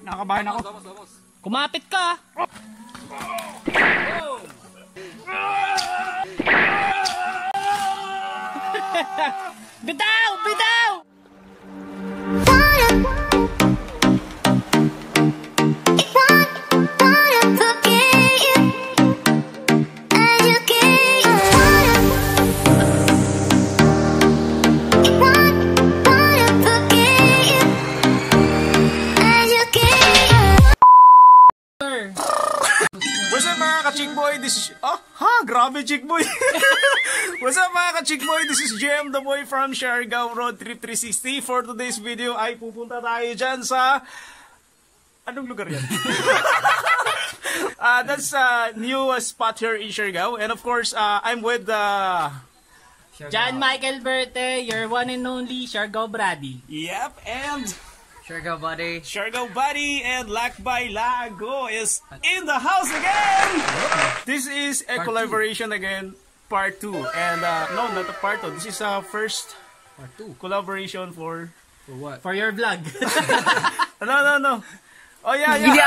Nakakabahan ako. Kumapit ka. Bitaw! Bitaw! What's up mga ka-chickboy? This is... grabe chickboy! What's up mga ka-chickboy? This is JM the Boy from Siargao Road Trip 360. For today's video ay pupunta tayo dyan sa... Anong lugar yan? That's a new spot here in Siargao. And of course, I'm with John Michael Berte, your one and only Siargao Brady. Yep, and... Siargao Buddy. Siargao Buddy and Lakbay Lago is in the house again! This is a collaboration again, part 2. And no, not a part 2. This is a first Part 2. collaboration for... For what? For your vlog. No. Oh yeah, yeah.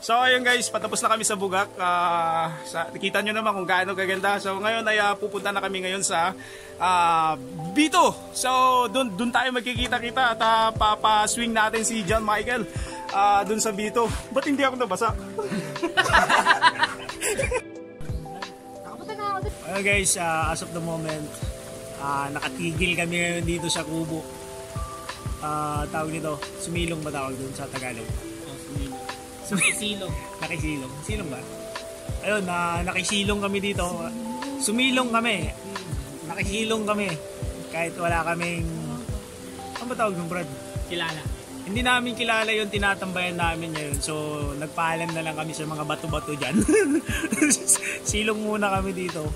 So ayun guys, patapos na kami sa Bugak. Nakita nyo naman kung gaano kaganda. So ngayon ay pupunta na kami ngayon sa Bito. So dun tayo magkikita-kita at papaswing natin si John Michael dun sa Bito. Ba't hindi ako nabasa? Ayun guys, as of the moment, nakatigil kami ngayon dito sa Kubo. Tawag nito, sumilong ba tawag dun sa Tagalog? Nakisilong. Nakisilong. Silong ba? Ayun, nakisilong kami dito. Sumilong kami. Nakisilong kami. Kahit wala kaming... Ano ba tawag ng Brad? Kilala. Hindi namin kilala yung tinatambayan namin ngayon. So, nagpaalam na lang kami sa mga bato-bato dyan. Silong muna kami dito.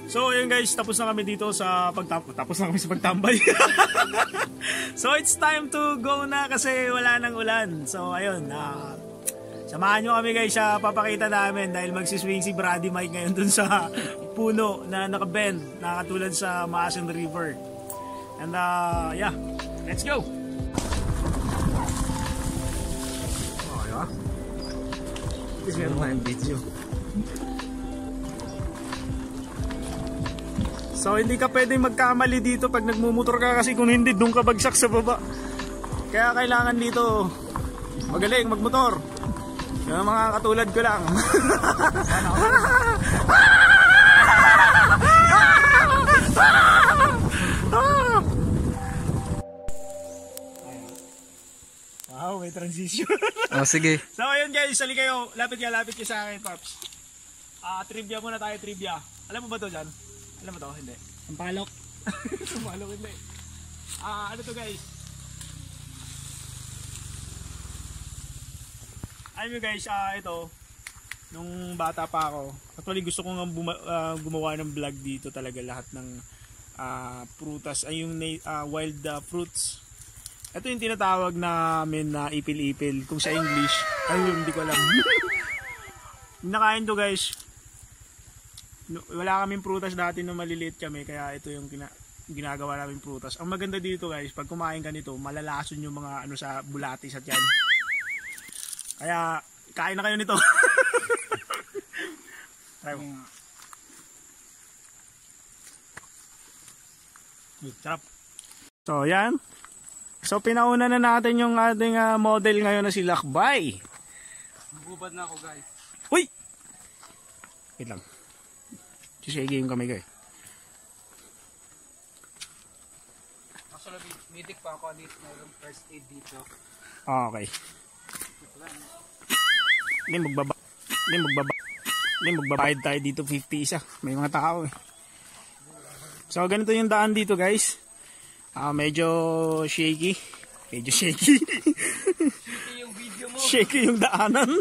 So ayun guys, tapos na kami dito sa pagtambay. So it's time to go na kasi wala nang ulan. So ayun, samahan nyo kami guys sa papakita namin dahil magsiswing si Brady Mike ngayon dun sa puno na nakabend na katulad sa Maasin River. And yeah, let's go! Oh yeah. This is my video. So hindi ka pwedeng magkamali dito pag nagmumotor ka kasi kung hindi doon ka bagsak sa baba. Kaya kailangan dito magaling magmotor. Yung mga katulad ko lang. Wow, may transition. Oh, sige. So ayun guys, sali kayo. Lapit ka sa akin, Pops. Trivia muna tayo, trivia. Alam mo ba to dyan? Alam mo to? Hindi. Sampalok. Sampalok, hindi. Ano to guys? Alam nyo guys, ito, nung bata pa ako, actually gusto ko nga gumawa ng vlog dito talaga lahat ng prutas, ay yung wild fruits. Ito yung tinatawag namin na ipil-ipil, kung sa English, ayun, hindi ko alam. Nakain to guys. Wala kaming prutas dati nung maliliit kami, kaya ito yung ginagawa namin prutas. Ang maganda dito guys, pag kumain ka nito, malalason yung mga ano sa bulati sa tiyan. Kaya kain na kayo nito. Try mo. Sarap. So yan. So pinauna na natin yung ating model ngayon na si Lakbay. Magubad na ako guys. Uy! Wait lang. Sisige yung kamay ko eh. Actually, medic pa ako dito na yung first aid dito. Okay. Hindi magbabayad tayo dito 50 isa. May mga tao eh. So ganito yung daan dito guys. Medyo shaky. Shaky yung video mo. Shaky yung daanan.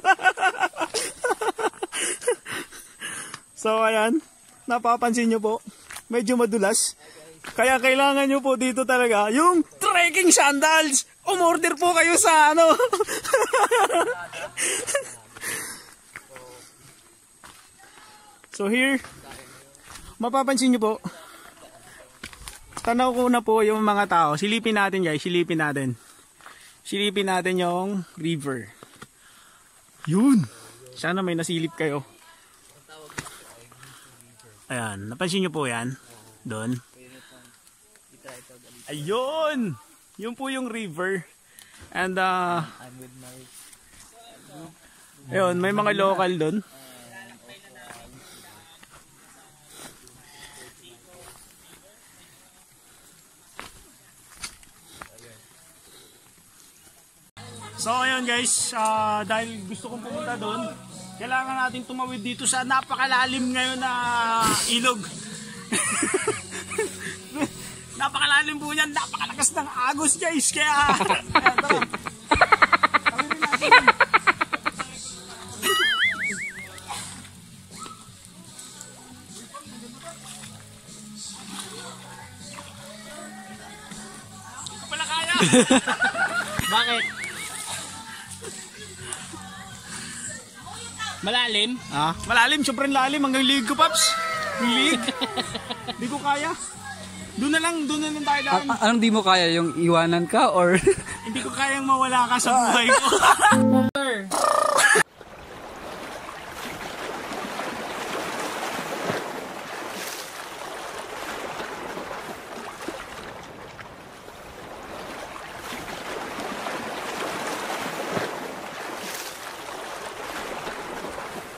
So ayan, napapansin nyo po, medyo madulas. Kaya kailangan nyo po dito talaga yung trekking sandals. Umorder po kayo sa ano. So here, mapapansin nyo po, tanaw ko na po yung mga tao. Silipin natin guys, silipin natin. Silipin natin yung river. Yun. Sana may nasilip kayo. Ayan, napansin nyo po yan. Doon. Ayun! Yun po yung river. And ayun, may mga local doon. So ayun guys, dahil gusto kong pumunta doon, kailangan natin tumawid dito sa napakalalim ngayon na ilog. Napakalalim po yan, napakalakas ng agos guys, kaya tara. Tawirin natin. Hindi ko pala kaya. Bakit? Malalim? Malalim, sobrang lalim hanggang liig ko, Paps. Liig. Hindi ko kaya. Doon na lang tayo daan. Anong di mo kaya? Yung iwanan ka or? Hindi ko kayang mawala ka sa buhay ko.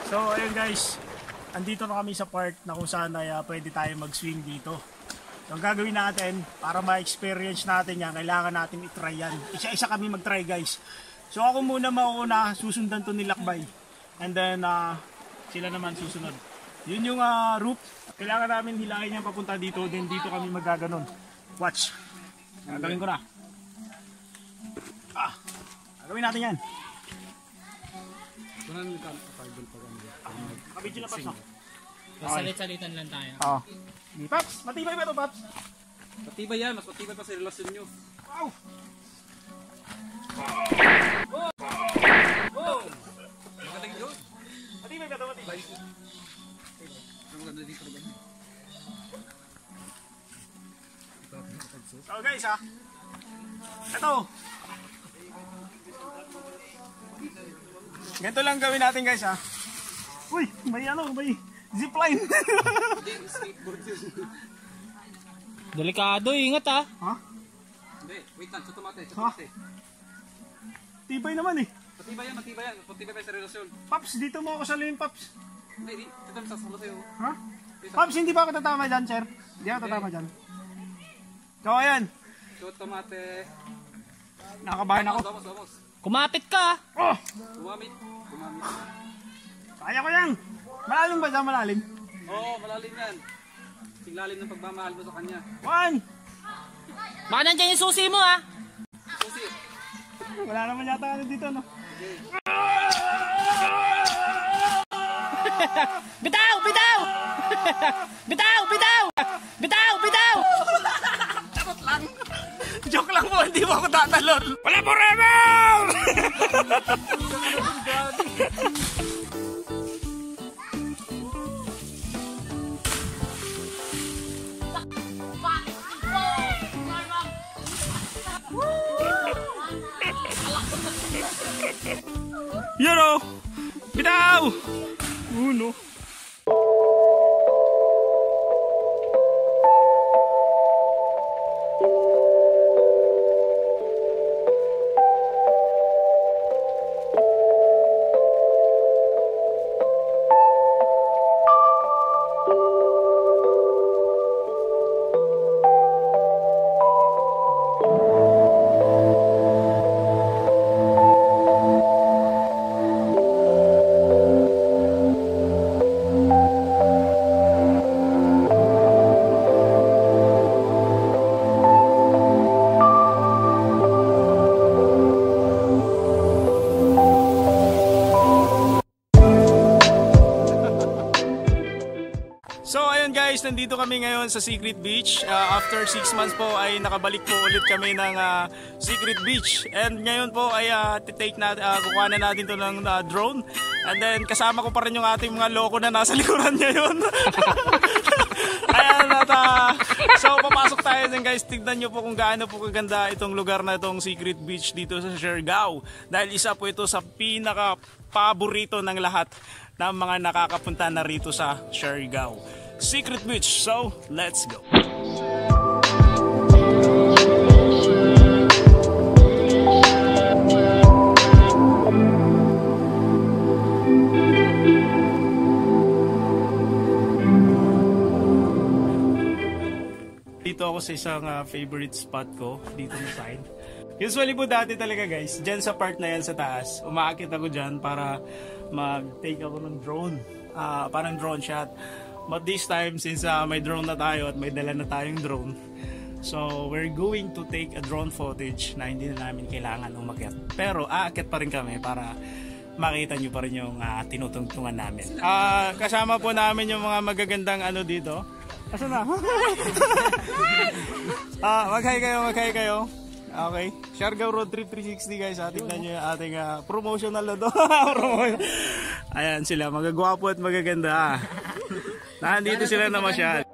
So ayun guys, andito na kami sa park na kung saan ay pwede tayo mag-swing dito. So ang gagawin natin, para ma-experience natin yan, kailangan natin i-try yan. Isa-isa kami mag-try guys. So ako muna mauna, susundan to ni Lakbay. And then sila naman susunod. Yun yung route. Kailangan namin hilahin yan papunta dito, then dito kami magaganon. Watch. Gagawin ko na. Gagawin natin yan. Kabidyo na, Paps, no? Salit-salitan lang tayo. Oo. Paps, matibay ba ito, Paps? Matibay yan, mas matibay pa sa relasyon nyo. Wow! Oh! Magaling yun. Matibay ba ito, matibay? Ang ganda dito ba? So guys, ito. Ganito lang gawin natin guys, Uy, may zipline. Delikado, ingat ah. Ha? Hindi, wait lang, sutumate. Tibay naman eh. Matibay yan. Matibay pa sa relasyon. Paps, dito mo ako saluhin, Paps. Hindi, ito sasama sa'yo. Ha? Paps, hindi pa ako tatama dyan, sir. Hindi ako tatama dyan. Ikaw ayan. Sutumate. Nakabahan ako. Vamos. Kumapit ka. Oh! Gumamit. Kaya ko yan. Malalim ba dyan? Malalim? Oo, malalim yan. Siglalim ng pagmamahal mo sa kanya. 1! Baka nandiyan yung susi mo ah. Susi. Wala naman yata ano dito, no? Bitaw! Bitaw! Bitaw! Bitaw! Bitaw! Bitaw! Charot lang. Joke lang po, hindi mo ako tatalon. Wala forever! Yoro! Bitaw! Uno. So ayun guys, nandito kami ngayon sa Secret Beach. After 6 months po ay nakabalik po ulit kami ng Secret Beach. And ngayon po ay kukuha na natin to ng drone. And then kasama ko pa rin yung ating mga loko na nasa likuran ngayon. Ayan at so papasok tayo din guys. Tignan nyo po kung gaano po kaganda itong lugar na itong Secret Beach dito sa Siargao. Dahil isa po ito sa pinaka paborito ng lahat ng mga nakakapunta na rito sa Siargao. Secret Beach, so let's go. Dito ako sa isang favorite spot ko dito sa side. Usually po dati talaga guys, dyan sa part na yan sa taas, umaakit ako dyan para mag-take ako ng drone. Parang drone shot. But this time, since may drone na tayo at may dala na tayong drone, so we're going to take a drone footage na hindi na namin kailangan umakyat. Pero aakyat pa rin kami para makita nyo pa rin yung tinutungtungan namin. Kasama po namin yung mga magagandang ano dito. Asan na? Mag-hi kayo. Okay. Siargao Road Trip 360 guys. Tingnan nyo yung ating promotional na doon. Ayan sila. Magagwapo at magaganda. Nandito sila na masyal.